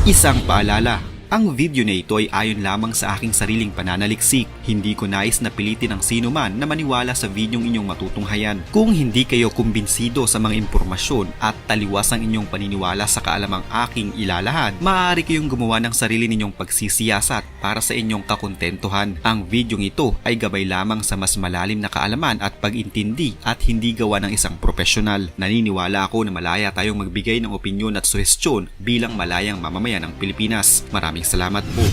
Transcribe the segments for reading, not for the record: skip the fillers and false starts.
Isang paalala, ang video na ito ay ayon lamang sa aking sariling pananaliksik. Hindi ko nais na pilitin ang sino man na maniwala sa videong inyong matutunghayan. Kung hindi kayo kumbinsido sa mga impormasyon at taliwas ang inyong paniniwala sa kaalamang aking ilalahad, maaari kayong gumawa ng sarili ninyong pagsisiyasat para sa inyong kakontentuhan. Ang videong ito ay gabay lamang sa mas malalim na kaalaman at pag-intindi at hindi gawa ng isang profesional. Naniniwala ako na malaya tayong magbigay ng opinyon at suhestyon bilang malayang mamamayan ng Pilipinas. Maraming salamat po.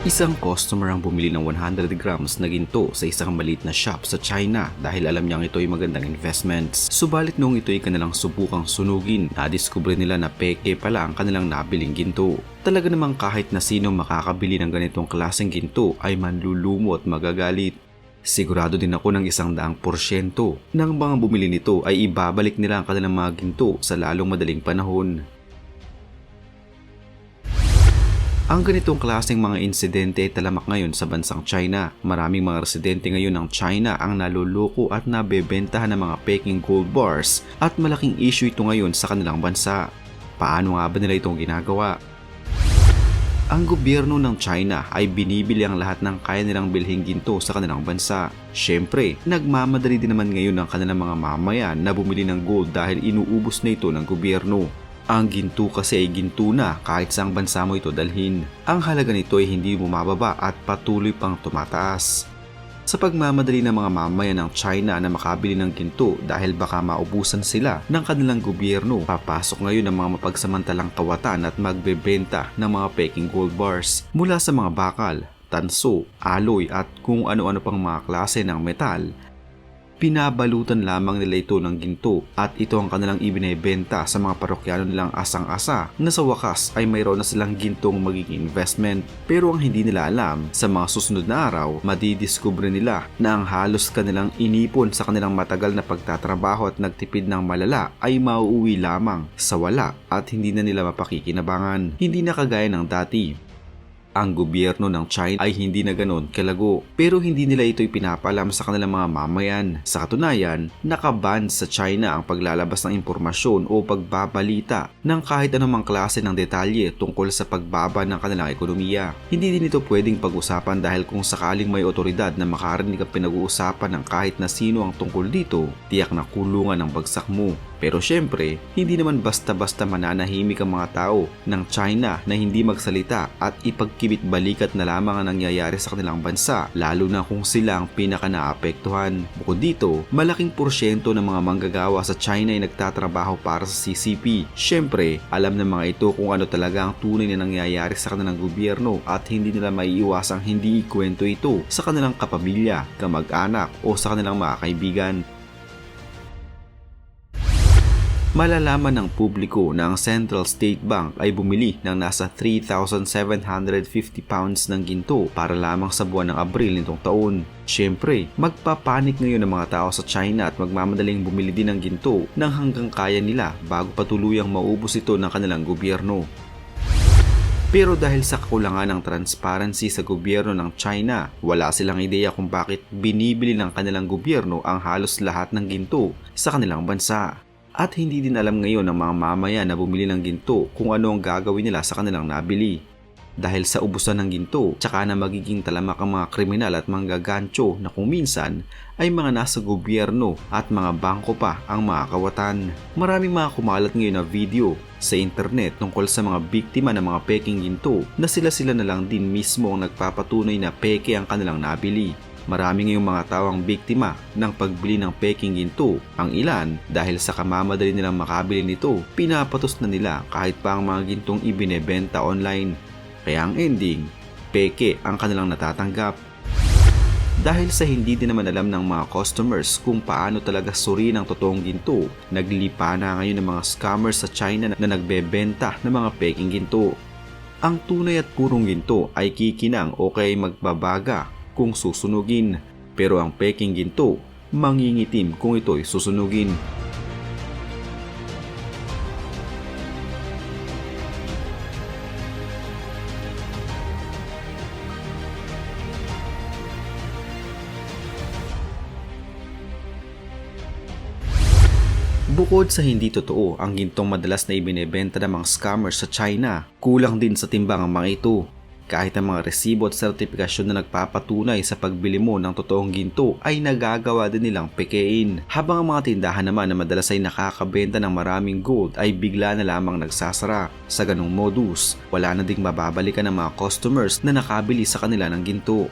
Isang customer ang bumili ng 100 grams na ginto sa isang maliit na shop sa China dahil alam niyang ito ay magandang investments. Subalit noong ito ay kanilang subukang sunugin, nadiskubre nila na peke pala ang kanilang nabiling ginto. Talaga namang kahit na sino makakabili ng ganitong klaseng ginto ay manlulumo at magagalit. Sigurado din ako ng 100% ng mga bumili nito ay ibabalik nila ang kanilang mga ginto sa lalong madaling panahon. Ang ganitong klaseng mga insidente ay talamak ngayon sa bansang China. Maraming mga residente ngayon ng China ang naluloko at nabebentahan ng mga peking gold bars at malaking issue ito ngayon sa kanilang bansa. Paano nga ba nila itong ginagawa? Ang gobyerno ng China ay binibili ang lahat ng kaya nilang bilhing ginto sa kanilang bansa. Siyempre, nagmamadali din naman ngayon ang kanilang mga mamayan na bumili ng gold dahil inuubos na ito ng gobyerno. Ang ginto kasi ay ginto na kahit saang bansa mo ito dalhin. Ang halaga nito ay hindi bumababa at patuloy pang tumataas. Sa pagmamadali ng mga mamayan ng China na makabili ng ginto dahil baka maubusan sila ng kanilang gobyerno, papasok ngayon ang mga mapagsamantalang kawatan at magbebenta ng mga peking gold bars mula sa mga bakal, tanso, alloy at kung ano-ano pang mga klase ng metal. Pinabalutan lamang nila ito ng ginto at ito ang kanilang ibinebenta sa mga parokyano nilang asang-asa na sa wakas ay mayroon na silang gintong magiging investment. Pero ang hindi nila alam, sa mga susunod na araw, madidiskubre nila na ang halos kanilang inipon sa kanilang matagal na pagtatrabaho at nagtipid ng malala ay mauuwi lamang sa wala at hindi na nila mapakikinabangan. Hindi na kagaya ng dati. Ang gobyerno ng China ay hindi na ganon kalago pero hindi nila ito'y pinapalam sa kanilang mga mamayan. Sa katunayan, nakaban sa China ang paglalabas ng impormasyon o pagbabalita ng kahit anumang klase ng detalye tungkol sa pagbaba ng kanilang ekonomiya. Hindi din ito pwedeng pag-usapan dahil kung sakaling may otoridad na makarinig ang pinag-uusapan ng kahit na sino ang tungkol dito, tiyak na kulungan ang bagsak mo. Pero syempre, hindi naman basta-basta mananahimik ang mga tao ng China na hindi magsalita at ipagkibit balikat na lamang ang nangyayari sa kanilang bansa, lalo na kung sila ang pinaka-naapektuhan. Bukod dito, malaking porsyento ng mga manggagawa sa China ay nagtatrabaho para sa CCP. Syempre, alam ng mga ito kung ano talaga ang tunay na nangyayari sa kanilang gobyerno at hindi nila maiiwasang hindi ikwento ito sa kanilang kapamilya, kamag-anak o sa kanilang mga kaibigan. Malalaman ng publiko na ang Central State Bank ay bumili ng nasa 3,750 pounds ng ginto para lamang sa buwan ng Abril nitong taon. Siyempre, magpapanik ngayon ang mga tao sa China at magmamadaling bumili din ng ginto ng hanggang kaya nila bago patuluyang maubos ito ng kanilang gobyerno. Pero dahil sa kakulangan ng transparency sa gobyerno ng China, wala silang ideya kung bakit binibili ng kanilang gobyerno ang halos lahat ng ginto sa kanilang bansa. At hindi din alam ngayon ng mga mamaya na bumili ng ginto kung ano ang gagawin nila sa kanilang nabili. Dahil sa ubusan ng ginto, tsaka na magiging talamak ang mga kriminal at manggagancho na kung minsan ay mga nasa gobyerno at mga bangko pa ang mga kawatan. Maraming mga kumalat ngayon na video sa internet tungkol sa mga biktima ng mga peking ginto na sila na lang din mismo ang nagpapatunay na peke ang kanilang nabili. Marami ngayong mga tao ang biktima ng pagbili ng peking ginto. Ang ilan, dahil sa kamamadali nilang makabili nito, pinapatos na nila kahit pa ang mga gintong ibinebenta online. Kaya ang ending, peke ang kanilang natatanggap. Dahil sa hindi din naman alam ng mga customers kung paano talaga suriin ang totoong ginto, naglipa na ngayon ng mga scammers sa China na nagbebenta ng mga peking ginto. Ang tunay at purong ginto ay kikinang o kay magbabaga kung susunugin, pero ang peking ginto mangingitim kung ito'y susunugin. Bukod sa hindi totoo ang gintong madalas na ibinebenta ng mga scammers sa China, kulang din sa timbang ang mga ito. Kahit ang mga resibo at sertifikasyon na nagpapatunay sa pagbili mo ng totoong ginto ay nagagawa din nilang pekein. Habang ang mga tindahan naman na madalas ay nakakabenta ng maraming gold ay bigla na lamang nagsasara. Sa ganong modus, wala na ding mababalikan ng mga customers na nakabili sa kanila ng ginto.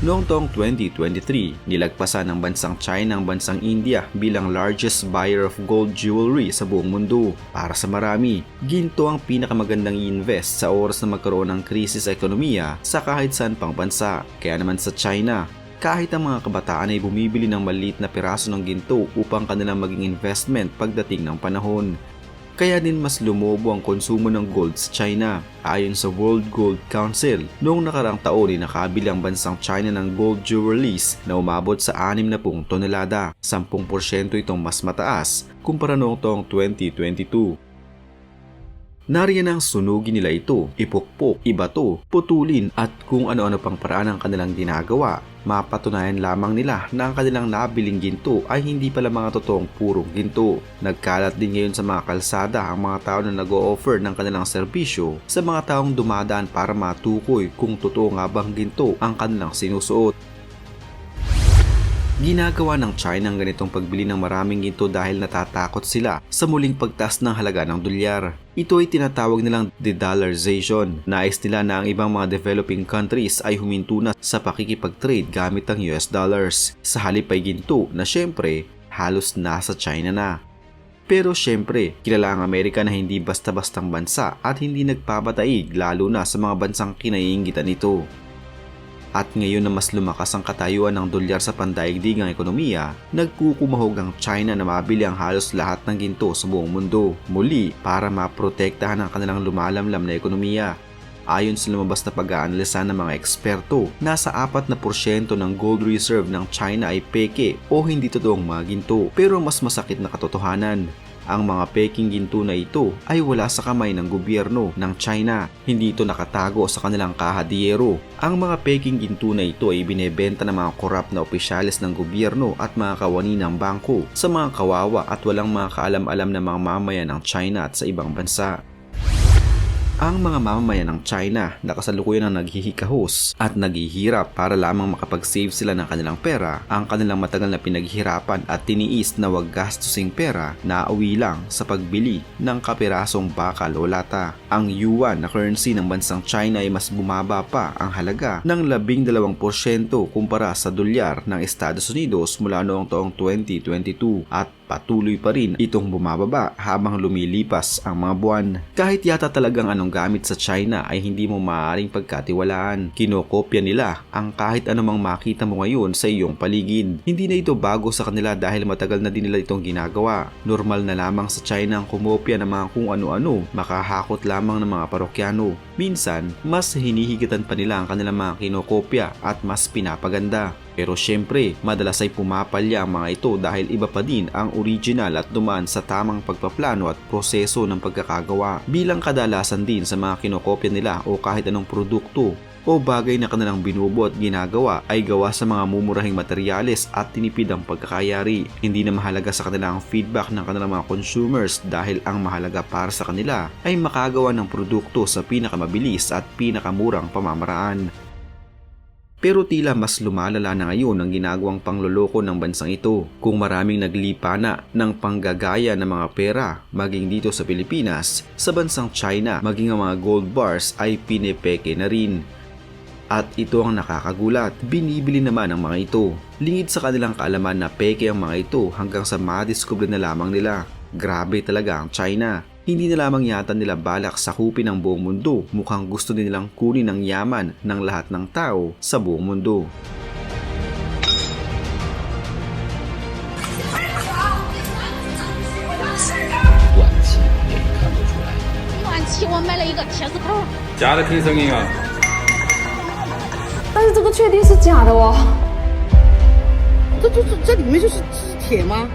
Noong taong 2023, nilagpasan ng bansang China ang bansang India bilang largest buyer of gold jewelry sa buong mundo. Para sa marami, ginto ang pinakamagandang i-invest sa oras na magkaroon ng krisis sa ekonomiya sa kahit saan pang bansa. Kaya naman sa China, kahit ang mga kabataan ay bumibili ng maliit na piraso ng ginto upang kanilang maging investment pagdating ng panahon. Kaya din mas lumobo ang konsumo ng gold sa China. Ayon sa World Gold Council, noong nakarang taon ay nakabili ang bansang China ng gold jewelries na umabot sa 60 tonelada. 10% itong mas mataas kumpara noong taong 2022. Nariyan ang sunugin nila ito, ipukpok, ibato, putulin at kung ano-ano pang paraan ang kanilang ginagawa. Mapatunayan lamang nila na ang kanilang nabiling ginto ay hindi pala mga totoong purong ginto. Nagkalat din ngayon sa mga kalsada ang mga tao na nag-o-offer ng kanilang serbisyo sa mga taong dumadaan para matukoy kung totoo nga bang ginto ang kanilang sinusuot. Ginagawa ng China ang ganitong pagbili ng maraming ginto dahil natatakot sila sa muling pagtaas ng halaga ng dolyar. Ito ay tinatawag nilang de-dollarization. Nais nila na ang ibang mga developing countries ay huminto na sa pakikipag-trade gamit ang US dollars. Sa halip ay ginto na syempre halos nasa China na. Pero syempre, kilala ang Amerika na hindi basta-bastang bansa at hindi nagpapataig lalo na sa mga bansang kinaiinggitan nito. At ngayon na mas lumakas ang katayuan ng dolyar sa pandaigdigang ekonomiya, nagkukumahog ang China na mabili ang halos lahat ng ginto sa buong mundo. Muli, para maprotektahan ang kanilang lumalamlam na ekonomiya. Ayon sa lumabas na pag-aanalisa ng mga eksperto, nasa 4% ng gold reserve ng China ay peke o hindi totoong mga ginto. Pero ang mas masakit na katotohanan, ang mga peking ginto na ito ay wala sa kamay ng gobyerno ng China. Hindi ito nakatago sa kanilang kahadiyero. Ang mga peking ginto na ito ay binebenta ng mga korap na opisyales ng gobyerno at mga kawani ng bangko sa mga kawawa at walang mga kaalam-alam na mga mamayan ng China at sa ibang bansa. Ang mga mamamayan ng China na kasalukuyan ang naghihikahos at naghihirap para lamang makapag-save sila ng kanilang pera, ang kanilang matagal na pinaghihirapan at tiniis na wag gastusing pera na nauwi lang sa pagbili ng kapirasong bakal o lata. Ang yuan na currency ng bansang China ay mas bumaba pa ang halaga ng 12% kumpara sa dolyar ng Estados Unidos mula noong taong 2022 at patuloy pa rin itong bumababa habang lumilipas ang mga buwan. Kahit yata talagang anong gamit sa China ay hindi mo maaaring pagkatiwalaan. Kinokopya nila ang kahit anumang makita mo ngayon sa iyong paligid. Hindi na ito bago sa kanila dahil matagal na din nila itong ginagawa. Normal na lamang sa China ang kumopya ng mga kung ano-ano, makahakot lamang ng mga parokyano. Minsan, mas hinihigatan pa nila ang kanilang mga kinokopya at mas pinapaganda. Pero syempre, madalas ay pumapalya ang mga ito dahil iba pa din ang original at dumaan sa tamang pagpaplano at proseso ng pagkakagawa. Bilang kadalasan din sa mga kinokopya nila o kahit anong produkto o bagay na kanilang binubuo at ginagawa ay gawa sa mga mumurahing materyales at tinipid ang pagkakayari. Hindi na mahalaga sa kanila ang feedback ng kanilang mga consumers dahil ang mahalaga para sa kanila ay makagawa ng produkto sa pinakamabilis at pinakamurang pamamaraan. Pero tila mas lumalala na ngayon ang ginagawang pangloloko ng bansang ito. Kung maraming naglipa na ng panggagaya ng mga pera maging dito sa Pilipinas, sa bansang China maging ang mga gold bars ay pinepeke na rin. At ito ang nakakagulat, binibili naman ang mga ito. Lingid sa kanilang kaalaman na peke ang mga ito hanggang sa madiskubre na lamang nila. Grabe talaga ang China. Hindi na lamang yata nila balak sakupin ang buong mundo, mukhang gusto din nilang kunin ang yaman ng lahat ng tao sa buong mundo. 短期我卖了一个铁丝头。假的听声音啊！但是这个确定是假的哦。这里面就是铁吗？